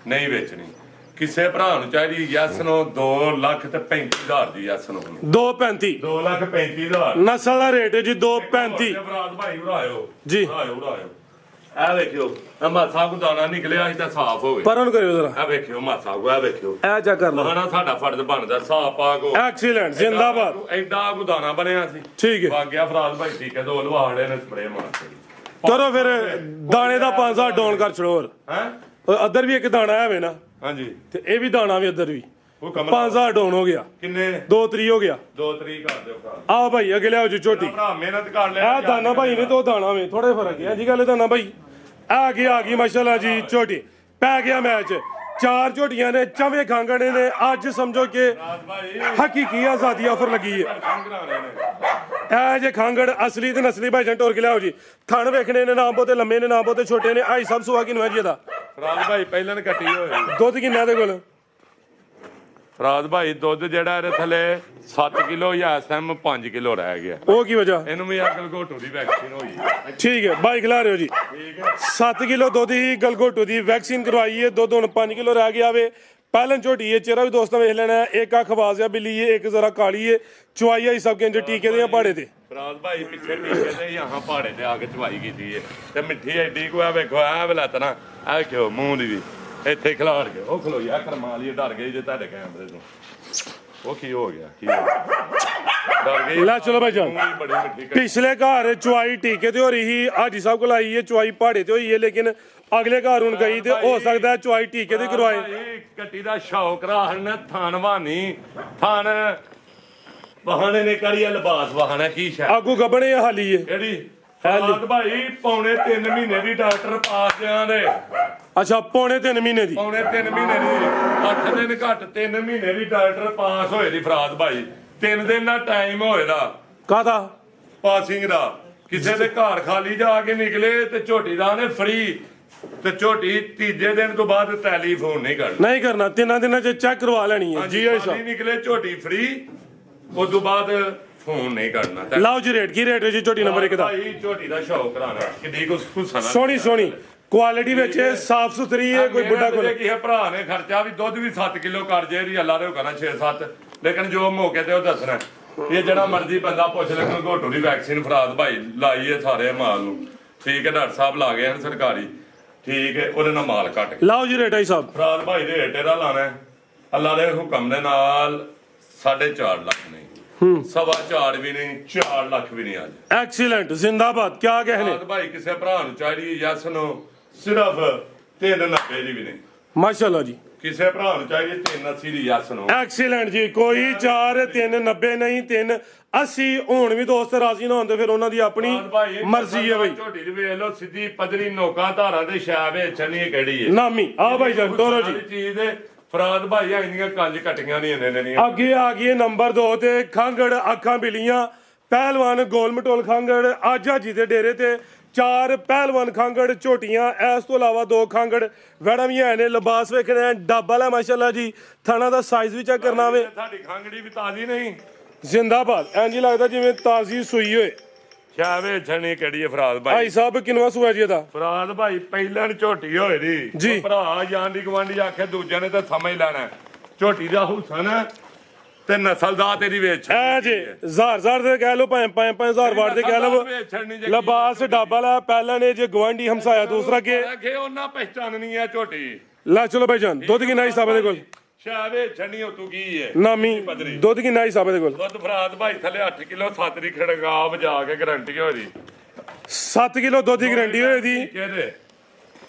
ਨਹੀਂ ਵੇਚਣੀ ਕਿਸੇ ਭਰਾ ਨੂੰ ਚਾਹੀਦੀ ਯੈਸ ਨੂੰ 2,35,000 ਦੀ ਯੈਸ ਨੂੰ 235 2,35,000 ਨਸਲ ਦਾ ਰੇਟ ਹੈ ਜੀ 235 ਫਰਾਦ ਭਾਈ ਉੜਾਇਓ ਜੀ ਉੜਾਇਓ ਆ ਵੇਖਿਓ ਆ ਮਾਸਾ ਕੋ ਦਾਣਾ ਨਿਕਲਿਆ ਸੀ ਤਾਂ ਸਾਫ਼ ਹੋਵੇ ਪਰ ਉਹਨੂੰ ਕਰਿਓ ਜ਼ਰਾ ਆ ਵੇਖਿਓ ਮਾਸਾ ਕੋ ਆ ਵੇਖਿਓ ਇਹ ਚੈੱਕ ਕਰ ਲਓ ਮਹਾਨਾ ਸਾਡਾ ਫਰਜ਼ ਬਣਦਾ ਸਾਫ਼ ਆ ਕੋ ਐਕਸੀਲੈਂਟ ਜ਼ਿੰਦਾਬਾਦ ਐਡਾ ਕੋ ਦਾਣਾ ਬਣਿਆ ਸੀ ਠੀਕ ਹੈ ਵਾਗਿਆ ਫਰਾਦ ਭਾਈ ਠੀਕ ਹੈ ਦੋ ਲਵਾੜੇ ਨੇ ਸਪਰੇ ਮਾਰਤੇ ਕਰੋ ਫਿਰ ਦਾਣੇ ਦਾ 500 ਡਾਊਨ ਕਰ ਛੜੋ ਹੋਰ ਹੈ ਅੱਧਰ ਵੀ ਇੱਕ ਦਾਣਾ ਹੈ ਨਾ ਹਾਂਜੀ ਤੇ ਇਹ ਵੀ ਦਾਣਾ ਵੀ ਅੱਧਰ ਵੀ ਉਹ ਕਮਲ 500 ਡਾਊਨ ਹੋ ਗਿਆ ਕਿੰਨੇ 2 ਤਰੀ ਹੋ ਗਿਆ 2 ਤਰੀਕ ਕਰ ਦਿਓ ਭਰਾ ਆ ਭਾਈ ਅੱਗੇ ਲਿਆਓ ਜੀ ਝੋਟੀ ਭਰਾ ਮਿਹਨਤ ਕਰ ਲੈ ਇਹ ਦਾਣਾ ਭਾਈ ਨੇ ਤੋਂ ਦਾਣਾ ਵੇ ਥੋੜੇ ਫਰਕ ਹੈ ਜੀ ਗੱਲ ਦਾਣਾ ਭਾਈ ਆ ਗਈ ਮਾਸ਼ਾਅੱਲਾ ਜੀ ਝੋਟੀ ਪੈ ਗਿਆ ਮੈਚ 4 ਝੋਟੀਆਂ ਨੇ ਚਵੇਂ ਖਾਂਗਣੇ ਨੇ ਅੱਜ ਸਮਝੋ ਕਿ ਹਕੀਕੀ ਆਜ਼ਾਦੀ ਆਫਰ ਲੱਗੀ ਹੈ ਇਹ ਜੇ ਖਾਂਗੜ ਅਸਲੀ ਤੇ ਨਸਲੀ ਭਾਈ ਟੋਰ ਕੇ ਲਿਆਓ ਜੀ ਥਣ ਵੇਖਣੇ ਨੇ ਨਾ ਬਹੁਤੇ ਲੰਮੇ ਨੇ ਨਾ ਬਹੁਤੇ ਛੋਟੇ ਨੇ ਆਈ ਸਭ ਸੁਆ ਕਿਨੂੰ ਹੈ ਜੀ ਇਹਦਾ ਫਰਾਦ ਭਾਈ ਪਹਿਲਾਂ ਨੇ ਕੱਟੀ ਹੋਈ ਦੁੱਧ ਕਿੰਨਾ ਦੇ ਕੋਲ ਫਰਾਦ ਭਾਈ ਦੁੱਧ ਜਿਹੜਾ ਇਹਦੇ ਥੱਲੇ 7 ਕਿਲੋ ਜਾਂ ਇਸ ਟਾਈਮ 5 ਕਿਲੋ ਰਹਿ ਗਿਆ ਉਹ ਕੀ ਵਜ੍ਹਾ ਇਹਨੂੰ ਵੀ ਅਕਲ ਘੋਟੂ ਦੀ ਵੈਕਸੀਨ ਹੋਈ ਠੀਕ ਹੈ ਬਾਈਕ ਲਾ ਰਹੇ ਹੋ ਜੀ ਠੀਕ ਹੈ 7 ਕਿਲੋ ਦੁੱਧ ਹੀ ਗਲਗੋਟੂ ਦੀ ਵੈਕਸੀਨ ਕਰਵਾਈ ਹੈ ਦੁੱਧ ਹੁਣ 5 ਕਿਲੋ ਰਹਿ ਗਿਆ ਵੇ ਪਹਿਲਨ ਝੋਟੀ ਹੈ ਚਿਹਰਾ ਵੀ ਦੋਸਤਾਂ ਵੇਖ ਲੈਣਾ ਇੱਕ ਅੱਖ ਆਵਾਜ਼ ਆ ਬਿੱਲੀ ਹੈ ਇੱਕ ਜ਼ਰਾ ਕਾਲੀ ਹੈ ਚੁਆਈ ਆਈ ਸਭ ਕਹਿੰਦੇ ਟੀਕੇ ਦੇ ਪਹਾੜੇ ਤੇ ਫਰਾਦ ਭਾਈ ਪਿੱਛੇ ਟੀਕੇ ਤੇ ਯਹਾਂ ਪਹਾੜੇ ਤੇ ਆ ਕੇ ਚਵਾਈ ਕੀਤੀ ਹੈ ਤੇ ਮਿੱਠੀ ਐਡੀ ਕੋ ਆ ਵੇਖੋ ਆ ਬਲਤਨਾ ਆ ਵੇਖੋ ਮੂੰਹ ਦੀ ਵੀ ਇੱਥੇ ਖਿਲਾੜ ਕੇ ਉਹ ਖਲੋ ਯਾ ਕਰਮਾ ਲਈ ਡਰ ਗਈ ਜੇ ਤੁਹਾਡੇ ਕੈਮਰੇ ਤੋਂ ਉਹ ਕੀ ਹੋ ਗਿਆ ਡਰ ਗਈ ਲੈ ਚਲੋ ਭਾਈ ਜਾਨ ਬੜੀ ਮਿੱਠੀ ਪਿਛਲੇ ਘਰ ਚੁਆਈ ਟੀਕੇ ਤੇ ਹੋ ਰਹੀ ਸੀ ਹਾਜੀ ਸਾਹਿਬ ਕੋਲ ਆਈ ਹੈ ਚੁਆਈ ਪਹਾੜੇ ਤੇ ਹੋਈ ਹੈ ਲੇਕਿਨ ਅਗਲੇ ਘਰ ਹੁਣ ਗਈ ਤੇ ਹੋ ਸਕਦਾ ਚੁਆਈ ਟੀਕੇ ਤੇ ਕਰਵਾਏ ਕੱਟੀ ਦਾ ਸ਼ੌਕ ਰਾਹਣ ਥਾਨ ਵਾਨੀ ਥਾਨ ਬਹਾਨੇ ਨੇ ਕਰੀ ਲਿਬਾਸ ਬਹਾਨਾ ਕੀ ਸ਼ਾ ਆਗੂ ਗੱਬਣੇ ਹਾਲੀ ਹੈ ਕਿਹੜੀ ਫਰਾਦ ਭਾਈ ਪੌਣੇ 3 ਮਹੀਨੇ ਦੀ ਡਾਕਟਰ ਪਾਸ ਦਿਆਂ ਦੇ ਅੱਛਾ ਪੌਣੇ 3 ਮਹੀਨੇ ਦੀ ਪੌਣੇ 3 ਮਹੀਨੇ ਦੀ 8 ਦਿਨ ਘੱਟ 3 ਮਹੀਨੇ ਦੀ ਡਾਕਟਰ ਪਾਸ ਹੋਏ ਦੀ ਫਰਾਦ ਭਾਈ 3 ਦਿਨ ਦਾ ਟਾਈਮ ਹੋਏਦਾ ਕਾਹਦਾ ਪਾਸਿੰਗ ਦਾ ਕਿਸੇ ਦੇ ਘਰ ਖਾਲੀ ਜਾ ਕੇ ਨਿਕਲੇ ਤੇ ਝੋਟੀ ਦਾ ਨੇ ਫ੍ਰੀ ਤੇ ਝੋਟੀ ਤੀਜੇ ਦਿਨ ਤੋਂ ਬਾਅਦ ਟੈਲੀਫੋਨ ਨਹੀਂ ਕਰਨਾ ਨਹੀਂ ਕਰਨਾ 3 ਦਿਨਾਂ ਚ ਚੈੱਕ ਕਰਵਾ ਲੈਣੀ ਹੈ ਜੀ ਆਈ ਸਾਹਿਬ ਨਿਕਲੇ ਝੋਟੀ ਫ੍ਰੀ ਉਸ ਤੋਂ ਬਾਅਦ ਫੋਨ ਨਹੀਂ ਕਰਨਾ ਲਾਓ ਜੀ ਰੇਟ ਕੀ ਰੇਟ ਹੈ ਜੀ ਝੋਟੀ ਨੰਬਰ 1 ਦਾ ਭਾਈ ਝੋਟੀ ਦਾ ਸ਼ੌਕ ਕਰਾਣਾ ਕਿੱਡੀ ਕੁ ਸੁਣਾ ਸੋਹਣੀ ਕੁਆਲਿਟੀ ਵਿੱਚ ਸਾਫ ਸੁਥਰੀ ਹੈ ਕੋਈ ਬੁੱਢਾ ਕੋਲ ਕਿਸੇ ਭਰਾ ਨੇ ਖਰਚਾ ਵੀ ਦੁੱਧ ਵੀ 7 ਕਿਲੋ ਕਰ ਜੇ ਰੀ ਅੱਲਾ ਦੇ ਹੁਕਮ ਨਾਲ 6-7 ਲੇਕਿਨ ਜੋ ਮੌਕੇ ਤੇ ਉਹ ਦੱਸਣਾ ਇਹ ਜਿਹੜਾ ਮਰਜ਼ੀ ਬੰਦਾ ਪੁੱਛ ਲੈ ਗਲਗੋਟੂ ਦੀ ਵੈਕਸੀਨ ਫਰਾਦ ਭਾਈ ਲਾਈ ਹੈ ਸਾਰੇ ਮਾਲ ਨੂੰ ਠੀਕ ਹੈ ਡਾਕਟਰ ਸਾਹਿਬ ਲਾ ਗਏ ਹਨ ਸਰਕਾਰੀ ਠੀਕ ਹੈ ਉਹਦੇ ਨਾਲ ਮਾਲ ਘਟ ਗਿਆ ਲਾਓ ਜੀ ਰੇਟ ਆਈ ਸਾਹਿਬ ਫਰਾਦ ਭਾਈ ਦੇ ਰੇਟ ਇਹਦਾ ਲਾਣਾ ਹੈ ਅੱਲਾ ਦੇ ਹੁਕਮ ਦੇ ਨਾਲ 4.5 ਲੱਖ ਨਹੀਂ 4.25 ਵੀ ਨਹੀਂ 4 ਲੱਖ ਵੀ ਨਹੀਂ ਅੱਜ ਐਕਸੀਲੈਂਟ ਜ਼ਿੰਦਾਬਾਦ ਕੀ कहने ਫਰਾਦ ਭਾਈ ਕਿਸੇ ਭਰਾ ਨੂੰ ਚਾਹੀਦੀ ਯਸ ਨੂੰ ਸਿਰਫ 390 ਦੀ ਵੀ ਨਹੀਂ ਮਾਸ਼ਾਅੱਲਾ ਜੀ ਕਿਸੇ ਭਰਾ ਨੂੰ ਚਾਹੀਦੀ 380 ਦੀ ਯਸ ਨੂੰ ਐਕਸੀਲੈਂਟ ਜੀ ਕੋਈ 4 390 ਨਹੀਂ 380 ਹੁਣ ਵੀ ਦੋਸਤ ਰਾਜ਼ੀ ਨਾ ਹੁੰਦੇ ਫਿਰ ਉਹਨਾਂ ਦੀ ਆਪਣੀ ਮਰਜ਼ੀ ਹੈ ਬਈ ਝੋਟੀ ਦੀ ਵੇਖ ਲਓ ਸਿੱਧੀ ਪਦਰੀ ਨੋਕਾਂ ਧਾਰਾਂ ਦੇ ਸ਼ਾਬ ਵਿੱਚ ਨਹੀਂ ਕਿਹੜੀ ਹੈ ਨਾਮੀ ਆ ਭਾਈ ਜਾਨ ਤੋਰੋ ਜੀ ਚੀਜ਼ ਦੇ ਫਰਾਦ ਭਾਈ ਇੰਨੀਆਂ ਕੰਜ ਕਟੀਆਂ ਨਹੀਂ ਇਹਨੇ ਨੇ ਅੱਗੇ ਆ ਗਈ ਨੰਬਰ 2 ਤੇ ਖਾਂਗੜ ਅੱਖਾਂ ਬਿਲੀਆਂ ਪਹਿਲਵਾਨ ਗੋਲ ਮਟੋਲ ਖਾਂਗੜ ਆਜਾ ਜੀ ਦੇ ਡੇਰੇ ਤੇ 4 ਪਹਿਲਵਾਨ ਖਾਂਗੜ ਝੋਟੀਆਂ ਇਸ ਤੋਂ ਇਲਾਵਾ 2 ਖਾਂਗੜ ਵੜਾ ਵੀ ਹੈ ਨੇ ਲਿਬਾਸ ਵੇਖਣੇ ਡੱਬਾ ਲੈ ਮਾਸ਼ਾਅੱਲਾ ਜੀ ਥਾਣਾ ਦਾ ਸਾਈਜ਼ ਵੀ ਚੈੱਕ ਕਰਨਾ ਵੇ ਸਾਡੀ ਖਾਂਗੜੀ ਵੀ ਤਾਜ਼ੀ ਨਹੀਂ ਜ਼ਿੰਦਾਬਾਦ ਇੰਜ ਲੱਗਦਾ ਜਿਵੇਂ ਤਾਜ਼ੀ ਸੂਈ ਹੋਏ ਛਾਵੇ ਛਣੀ ਕਿਹੜੀ ਹੈ ਫਰਾਦ ਭਾਈ ਭਾਈ ਸਾਹਿਬ ਕਿੰਨਵਾ ਸੂਆ ਜੀ ਇਹਦਾ ਫਰਾਦ ਭਾਈ ਪਹਿਲਾਂ ਝੋਟੀ ਹੋਏ ਦੀ ਜੀ। ਭਰਾ ਜਾਨ ਦੀ ਗਵਾਂਢੀ ਆਖੇ ਦੂਜਿਆਂ ਨੇ ਤਾਂ ਸਮਝ ਲੈਣਾ ਝੋਟੀ ਦਾ ਹੁਸਨ ਤੇ ਨਸਲ ਦਾ ਤੇਰੀ ਵੇਚ ਐ ਜੇ ਜ਼ਾਰ ਦੇ ਕਹਿ ਲੋ 5,000 ਵਾਰ ਦੇ ਕਹਿ ਲੋ ਲਿਬਾਸ ਡੱਬਾ ਲੈ ਪਹਿਲਾਂ ਨੇ ਜੇ ਗਵਾਂਢੀ ਹਮਸਾਇਆ ਦੂਸਰਾ ਕੇ ਆਖੇ ਉਹਨਾਂ ਪਹਿਚਾਨਣੀ ਹੈ ਝੋਟੀ ਲੈ ਚਲੋ ਭਾਈ ਜਾਨ ਦੁੱਧ ਕਿੰਨਾ ਹੀ ਸਾਹਿਬ ਦੇ ਕੋਲ ਛਾਵੇ ਛਣੀ ਤੂੰ ਕੀ ਹੈ ਨਾਮੀ ਦੁੱਧ ਕਿੰਨਾ ਹੀ ਸਾਹਿਬ ਦੇ ਕੋਲ ਦੁੱਧ ਫਰਾਦ ਭਾਈ ਥੱਲੇ 8 ਕਿਲੋ 7 ਦੀ ਖੜਗਾ ਵਜਾ ਕੇ ਗਾਰੰਟੀ ਹੋ ਰਹੀ 7 ਕਿਲੋ ਦੁੱਧ ਦੀ ਗਾਰੰਟੀ ਹੋਏ ਦੀ ਕਿਹਦੇ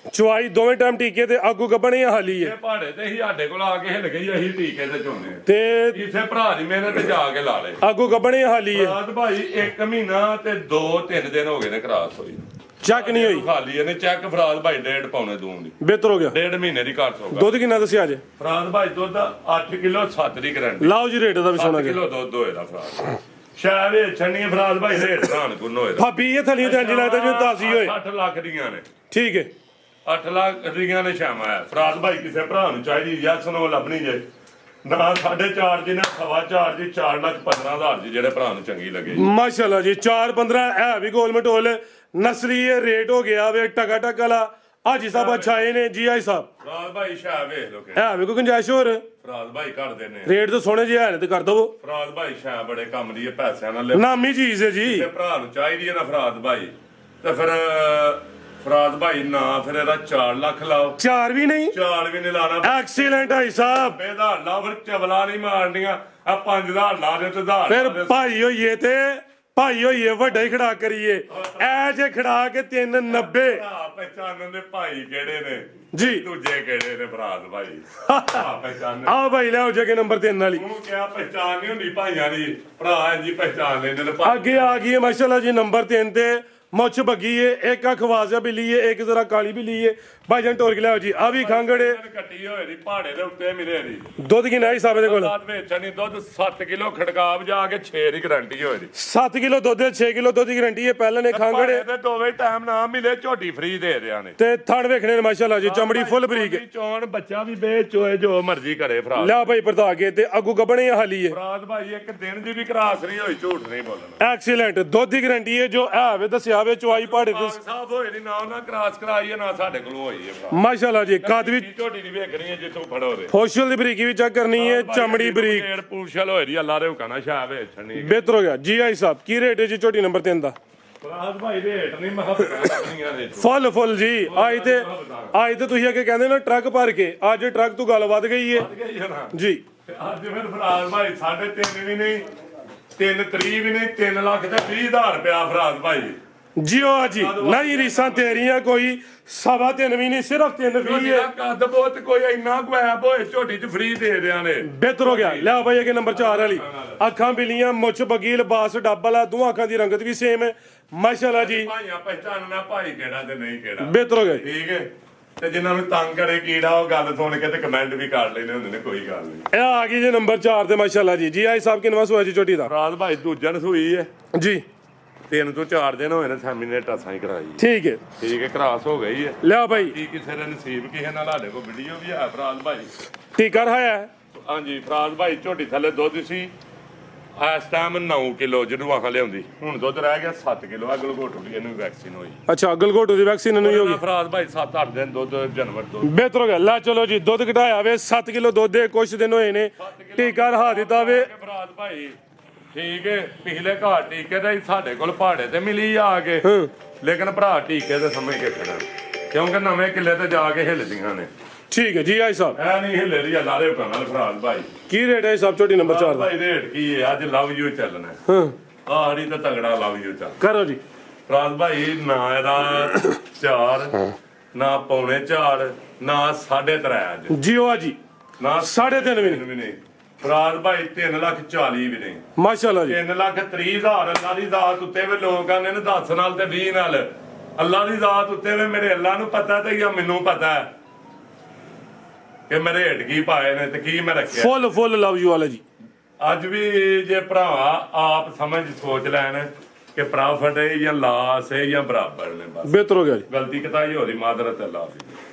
ਚੁਆਈ ਦੋਵੇਂ ਟਾਈਮ ਟੀਕੇ ਤੇ ਆਗੂ ਗੱਬਣੇ ਹਾਲੀ ਹੈ ਇਹ ਪਹਾੜੇ ਤੇ ਹੀ ਸਾਡੇ ਕੋਲ ਆ ਕੇ ਹਿੱਲ ਗਈ ਅਸੀਂ ਟੀਕੇ ਤੇ ਚੋਨੇ ਤੇ ਕਿਸੇ ਭਰਾ ਦੀ ਮਿਹਨਤ ਤੇ ਜਾ ਕੇ ਲਾ ਲੇ ਆਗੂ ਗੱਬਣੇ ਹਾਲੀ ਹੈ ਫਰਾਦ ਭਾਈ 1 ਮਹੀਨਾ ਤੇ 2-3 ਦਿਨ ਹੋ ਗਏ ਨੇ ਕਰਾਸ ਹੋਈ ਚੱਕ ਨਹੀਂ ਹੋਈ ਖਾਲੀ ਇਹਨੇ ਚੈੱਕ ਫਰਾਦ ਭਾਈ 1.5 ਪੌਣੇ ਦੂੰ ਦੀ ਬਿਹਤਰ ਹੋ ਗਿਆ 1.5 ਮਹੀਨੇ ਦੀ ਘਾਟ ਹੋਗਾ ਦੁੱਧ ਕਿੰਨਾ ਦੱਸਿਆ ਜੇ ਫਰਾਦ ਭਾਈ ਦੁੱਧ 8 ਕਿਲੋ 7 ਦੀ ਗਾਰੰਟੀ ਲਾਓ ਜੀ ਰੇਟ ਦਾ ਵੀ ਸੁਣਾ 8 ਕੇ ਕਿਲੋ ਦੁੱਧ ਹੋਏਦਾ ਫਰਾਦ ਸ਼ਾਇਦ ਛੰਨੀ ਫਰਾਦ ਭਾਈ ਰੇਟ ਧਾਨ ਗੁੰਨ ਹੋਏਦਾ ਭਾਬੀ ਇਹ ਥਲੀ ਤੇ ਇੰਜ ਲੱਗਦਾ ਜਿਵੇਂ ਤਾਜ਼ੀ ਹੋਏ 8 ਲੱਖ ਦੀਆਂ ਨੇ ਠੀਕ ਹੈ 8 ਲੱਖ ਦੀਆਂ ਨੇ ਸ਼ਾਮਾ ਹੈ ਫਰਾਦ ਭਾਈ ਕਿਸੇ ਭਰਾ ਨੂੰ ਚਾਹੀਦੀ ਯਸ ਨੂੰ ਲੱਭਣੀ ਜੇ ਨਾ 4.5 ਜੀ ਨਾ 4.5 ਜੀ 4,15,000 ਜੀ ਜਿਹੜੇ ਭਰਾ ਨੂੰ ਚੰਗੀ ਲੱਗੇ ਮਾਸ਼ਾਅੱਲਾ ਜੀ 4-15 ਹੈ ਵੀ ਗੋਲ ਮਟੋਲ ਨਸਲੀ ਇਹ ਰੇਟ ਹੋ ਗਿਆ ਵੇ ਟਕਾ ਟਕ ਵਾਲਾ ਹਾਜੀ ਸਾਹਿਬ ਅੱਛਾਏ ਨੇ ਜੀ ਆਈ ਸਾਹਿਬ ਫਰਾਦ ਭਾਈ ਸ਼ਾਹ ਵੇਖ ਲੋ ਕਿ ਹੈ ਵੀ ਕੋਈ ਗੁੰਜਾਇਸ਼ ਹੋਰ ਫਰਾਦ ਭਾਈ ਕਰਦੇ ਨੇ ਰੇਟ ਤਾਂ ਸੋਹਣੇ ਜਿਹੇ ਹੈ ਨੇ ਤੇ ਕਰ ਦਵੋ ਫਰਾਦ ਭਾਈ ਸ਼ਾਹ ਬੜੇ ਕੰਮ ਦੀ ਹੈ ਪੈਸਿਆਂ ਨਾਲ ਨਾਮੀ ਚੀਜ਼ ਹੈ ਜੀ ਤੇ ਭਰਾ ਨੂੰ ਚਾਹੀਦੀ ਹੈ ਨਾ ਫਰਾਦ ਭਾਈ ਤੇ ਫਿਰ ਫਰਾਦ ਭਾਈ ਨਾ ਫਿਰ ਇਹਦਾ 4 ਲੱਖ ਲਾਓ 4 ਵੀ ਨਹੀਂ 4 ਵੀ ਨਹੀਂ ਲਾਣਾ ਐਕਸੀਲੈਂਟ ਹਾਈ ਸਾਹਿਬ ਬੇਧਾਰ ਲਾ ਫਿਰ ਚਵਲਾ ਨਹੀਂ ਮਾਰਨੀਆਂ ਆ 5000 ਲਾ ਦੇ ਤੇ ਧਾਰ ਫਿਰ ਭਾਈ ਹੋਈਏ ਤੇ ਭਾਈ ਹੋਈਏ ਵੱਡਾ ਹੀ ਖੜਾ ਕਰੀਏ ਐ ਜੇ ਖੜਾ ਕੇ 390 ਭਰਾ ਪਹਿਚਾਨਣ ਦੇ ਭਾਈ ਕਿਹੜੇ ਨੇ ਜੀ ਦੂਜੇ ਕਿਹੜੇ ਨੇ ਫਰਾਦ ਭਾਈ ਭਰਾ ਪਹਿਚਾਨ ਆਓ ਭਾਈ ਲਿਆਓ ਜਗੇ ਨੰਬਰ 3 ਵਾਲੀ ਤੂੰ ਕਿਹਾ ਪਹਿਚਾਨ ਨਹੀਂ ਹੁੰਦੀ ਭਾਈਆਂ ਦੀ ਭਰਾ ਜੀ ਪਹਿਚਾਨ ਲੈਂਦੇ ਨੇ ਭਾਈ ਅੱਗੇ ਆ ਗਈ ਹੈ ਮਾਸ਼ਾਅੱਲਾ ਜੀ ਨੰਬਰ 3 ਤੇ ਮੁੱਛ ਬੱਗੀ ਏ ਇੱਕ ਅੱਖ ਵਾਜ਼ਿਆ ਬਿੱਲੀ ਏ ਇੱਕ ਜ਼ਰਾ ਕਾਲੀ ਬਿੱਲੀ ਏ ਭਾਈਜਾਨ ਟੋਰ ਕੇ ਲਿਆਓ ਜੀ ਆ ਵੀ ਖਾਂਗੜੇ ਕੱਟੀ ਹੋਏ ਦੀ ਪਹਾੜੇ ਦੇ ਉੱਤੇ ਮਿਲੇ ਦੀ ਦੁੱਧ ਕਿੰਨਾ ਹੀ ਸਾਹਿਬ ਦੇ ਕੋਲ ਬਾਅਦ ਵਿੱਚ ਨਹੀਂ ਦੁੱਧ 7 ਕਿਲੋ ਖੜਕਾਵ ਜਾ ਕੇ 6 ਦੀ ਗਾਰੰਟੀ ਹੋਏ ਦੀ 7 ਕਿਲੋ ਦੁੱਧ 6 ਕਿਲੋ ਦੁੱਧ ਦੀ ਗਾਰੰਟੀ ਏ ਪਹਿਲਾਂ ਨੇ ਖਾਂਗੜੇ ਤੇ ਦੋਵੇਂ ਟਾਈਮ ਨਾ ਮਿਲੇ ਝੋਟੀ ਫ੍ਰੀ ਦੇ ਰਿਆ ਨੇ ਤੇ ਥਣ ਵੇਖਣੇ ਨੇ ਮਾਸ਼ਾਅੱਲਾ ਜੀ ਚਮੜੀ ਫੁੱਲ ਬਰੀਕ ਚੋਣ ਬੱਚਾ ਵੀ ਵੇਚੋਏ ਜੋ ਮਰਜ਼ੀ ਕਰੇ ਫਰਾਦ ਲਿਆ ਭਾਈ ਪਰਤਾ ਕੇ ਤੇ ਅੱਗੂ ਗੱਬਣੇ ਹਾਲੀ ਏ ਫਰਾਦ ਭਾਈ ਇੱਕ ਦਿਨ ਦੀ ਵੀ ਕਰਾਸ ਨਹੀਂ ਹੋਈ ਝੂਠ ਨਹੀਂ ਬੋਲਣਾ ਐਕਸੀਲੈਂਟ ਦੁੱਧ ਦੀ ਗਾਰੰਟੀ ਏ ਜੋ ਹੈ ਵੇ ਦੱਸਿਆ ਵੇ ਚੁਆਈ ਪਹਾੜੇ ਤੇ ਸਾਫ ਹੋਏ ਨਹੀਂ ਨਾ ਉਹਨਾਂ ਕਰਾਸ ਕਰਾਈ ਹੈ ਨਾ ਸਾਡੇ ਕੋਲ ਹੋਈ ਹੈ ਫਰਾਦ ਮਾਸ਼ਾਅੱਲਾ ਜੀ ਕੱਦ ਵੀ ਝੋਟੀ ਦੀ ਵੇਖਣੀ ਹੈ ਜਿੱਥੋਂ ਫੜੋ ਦੇ ਫੋਸ਼ਲ ਦੀ ਬਰੀਕੀ ਵੀ ਚੈੱਕ ਕਰਨੀ ਏ ਚਮੜੀ ਬਰੀਕ ਢੇੜ ਪੂਛਲ ਹੋਏ ਦੀ ਅੱਲਾ ਦੇ ਹੁਕਮ ਸ਼ਾਹ ਵੇਚਣੀ ਬਿਹਤਰ ਹੋ ਗਿਆ ਜੀ ਆਈ ਸਾਹਿਬ ਕੀ ਰੇਟ ਹੈ ਜੀ ਝੋਟੀ ਨੰਬਰ 3 ਦਾ ਫਰਾਦ ਭਾਈ ਰੇਟ ਨਹੀਂ ਮਹਾ ਦੁਨੀਆ ਦੇ ਫੁੱਲ ਜੀ ਅੱਜ ਤੇ ਤੁਸੀਂ ਅੱਗੇ ਕਹਿੰਦੇ ਨਾ ਟਰੱਕ ਭਰ ਕੇ ਅੱਜ ਟਰੱਕ ਤੋਂ ਗੱਲ ਵੱਧ ਗਈ ਏ ਜੀ ਅੱਜ ਫਿਰ ਫਰਾਦ ਭਾਈ 3.5 ਵੀ ਨਹੀਂ 3 ਵੀ ਨਹੀਂ 3 ਲੱਖ ਤੇ 20,000 ਰੁਪਇਆ ਫਰਾਦ ਭਾਈ ਜਿਓ ਜੀ ਨਹੀਂ ਰੀਸਾਂ ਤੇਰੀਆਂ ਕੋਈ 3.5 ਵੀ ਨਹੀਂ ਸਿਰਫ 3 ਵੀ ਹੈ ਕੱਦ ਬਹੁਤ ਕੋਈ ਇੰਨਾ ਗੈਪ ਹੋਏ ਝੋਟੀ ਚ ਫ੍ਰੀ ਦੇ ਰਿਆਂ ਨੇ ਬਿਹਤਰ ਹੋ ਗਿਆ ਲਿਆ ਭਾਈ ਅੱਗੇ ਨੰਬਰ 4 ਵਾਲੀ ਅੱਖਾਂ ਬਿੱਲੀਆਂ ਮੁੱਛ ਬੱਗੀ ਲਿਬਾਸ ਡੱਬਲਾ ਦੋਹਾਂ ਅੱਖਾਂ ਦੀ ਰੰਗਤ ਵੀ ਸੇਮ ਹੈ ਮਾਸ਼ਾਅੱਲਾ ਜੀ ਭਾਈਆਂ ਪਹਿਚਾਨਣਾ ਭਾਈ ਕਿਹੜਾ ਤੇ ਨਹੀਂ ਕਿਹੜਾ ਬਿਹਤਰ ਹੋ ਗਿਆ ਠੀਕ ਹੈ ਤੇ ਜਿਨ੍ਹਾਂ ਨੂੰ ਤੰਗ ਕਰੇ ਕੀੜਾ ਉਹ ਗੱਲ ਸੁਣ ਕੇ ਤੇ ਕਮੈਂਟ ਵੀ ਕਰ ਲੈਂਦੇ ਹੁੰਦੇ ਨੇ ਕੋਈ ਗੱਲ ਨਹੀਂ ਇਹ ਆ ਗਈ ਜੀ ਨੰਬਰ 4 ਤੇ ਮਾਸ਼ਾਅੱਲਾ ਜੀ ਆਈ ਸਾਹਿਬ ਕਿੰਨਵਾਂ ਸੂਆ ਜੀ ਝੋਟੀ ਦਾ ਫਰਾਦ ਭਾਈ ਦੂਜਾ ਨਸੂਈ ਹੈ ਜੀ 3 ਤੋਂ 4 ਦਿਨ ਹੋਏ ਨੇ ਸੈਮੀਨੇਟ ਅਸਾਂ ਹੀ ਕਰਾਈ ਠੀਕ ਹੈ ਠੀਕ ਹੈ ਕਰਾਸ ਹੋ ਗਈ ਹੈ ਲਿਆ ਭਾਈ ਕੀ ਕਿਸੇ ਦੇ ਨਸੀਬ ਕਿਸੇ ਨਾਲ ਸਾਡੇ ਕੋਲ ਵੀਡੀਓ ਵੀ ਹੈ ਫਰਾਦ ਭਾਈ ਟੀਕਾ ਰਹਾਇਆ ਹਾਂਜੀ ਫਰਾਦ ਭਾਈ ਝੋਟੀ ਥੱਲੇ ਦੁੱਧ ਸੀ ਇਸ ਟਾਈਮ 9 ਕਿਲੋ ਜਦੋਂ ਆਹਾਂ ਲਿਆਉਂਦੀ ਹੁਣ ਦੁੱਧ ਰਹਿ ਗਿਆ 7 ਕਿਲੋ ਅਗਲ ਘੋਟੂ ਦੀ ਇਹਨੂੰ ਵੈਕਸੀਨ ਹੋਈ ਅੱਛਾ ਗਲਗੋਟੂ ਦੀ ਵੈਕਸੀਨ ਨਹੀਂ ਹੋਗੀ ਫਰਾਦ ਭਾਈ 7-8 ਦਿਨ ਦੁੱਧ ਜਨਵਰ ਦੁੱਧ ਬਿਹਤਰ ਹੋ ਗਿਆ ਲੈ ਚਲੋ ਜੀ ਦੁੱਧ ਘਟਾਇਆ ਵੇ 7 ਕਿਲੋ ਦੁੱਧ ਦੇ ਕੁਝ ਦਿਨ ਹੋਏ ਨੇ ਟੀਕਾ ਰਹਾ ਦਿੱਤਾ ਵੇ ਫਰਾਦ ਭਾਈ ਠੀਕ ਹੈ ਪਿਛਲੇ ਘਾਟ ਟੀਕੇ ਦਾ ਹੀ ਸਾਡੇ ਕੋਲ ਪਹਾੜੇ ਤੇ ਮਿਲੀ ਆ ਕੇ ਲੇਕਿਨ ਭਰਾ ਟੀਕੇ ਤੇ ਸਮਝ ਕੇ ਖੜਾ ਕਿਉਂਕਿ ਨਵੇਂ ਕਿੱਲੇ ਤੇ ਜਾ ਕੇ ਹਿੱਲਦੀਆਂ ਨੇ ਠੀਕ ਹੈ ਜੀ ਆਈ ਸਾਹਿਬ ਐ ਨਹੀਂ ਹਿੱਲੇ ਦੀ ਲਾਰੇ ਨਾਲ ਫਰਾਦ ਭਾਈ ਕੀ ਰੇਟ ਹੈ ਸਭ ਝੋਟੀ ਨੰਬਰ 4 ਦਾ ਭਾਈ ਰੇਟ ਕੀ ਹੈ ਅੱਜ ਲਵ ਯੂ ਚੱਲਣਾ ਹਾਂ ਆਹੜੀ ਤਾਂ ਤਗੜਾ ਲਵ ਯੂ ਚੱਲ ਕਰੋ ਜੀ ਫਰਾਦ ਭਾਈ ਨਾ ਇਹਦਾ 4 ਨਾ ਪੌਣੇ 4 ਨਾ 3.5 ਅੱਜ ਜੀਓ ਆ ਜੀ ਨਾ 3.5 ਵੀ ਨਹੀਂ ਵੀ ਨਹੀਂ ਫਰਾਦ ਭਾਈ 3,40,000 ਵੀ ਨਹੀਂ ਮਾਸ਼ਾਅੱਲਾ ਜੀ 3,30,000 ਅੱਲਾ ਦੀ ਜ਼ਾਤ ਉੱਤੇ ਵੀ ਲੋਕ ਆਨੇ ਨੇ 10 ਨਾਲ ਤੇ 20 ਨਾਲ ਅੱਲਾ ਦੀ ਜ਼ਾਤ ਉੱਤੇ ਵੀ ਮੇਰੇ ਅੱਲਾ ਨੂੰ ਪਤਾ ਤੇ ਜਾਂ ਮੈਨੂੰ ਪਤਾ ਹੈ ਕਿ ਮੈਂ ਰੇਟ ਕੀ ਪਾਏ ਨੇ ਤੇ ਕੀ ਮੈਂ ਰੱਖਿਆ ਫੁੱਲ ਲਵ ਯੂ ਵਾਲਾ ਜੀ ਅੱਜ ਵੀ ਜੇ ਭਰਾਵਾ ਆਪ ਸਮਝ ਸੋਚ ਲੈਣ ਕਿ ਪ੍ਰੋਫਿਟ ਹੈ ਜਾਂ ਲਾਸ ਹੈ ਜਾਂ ਬਰਾਬਰ ਨੇ ਬਸ ਬਿਹਤਰ ਹੋ ਗਿਆ ਜੀ ਗਲਤੀ ਕਿਤਾਈ ਹੋਰੀ ਮਾਦਰਤ ਅੱਲਾ ਹਾਫਿਜ਼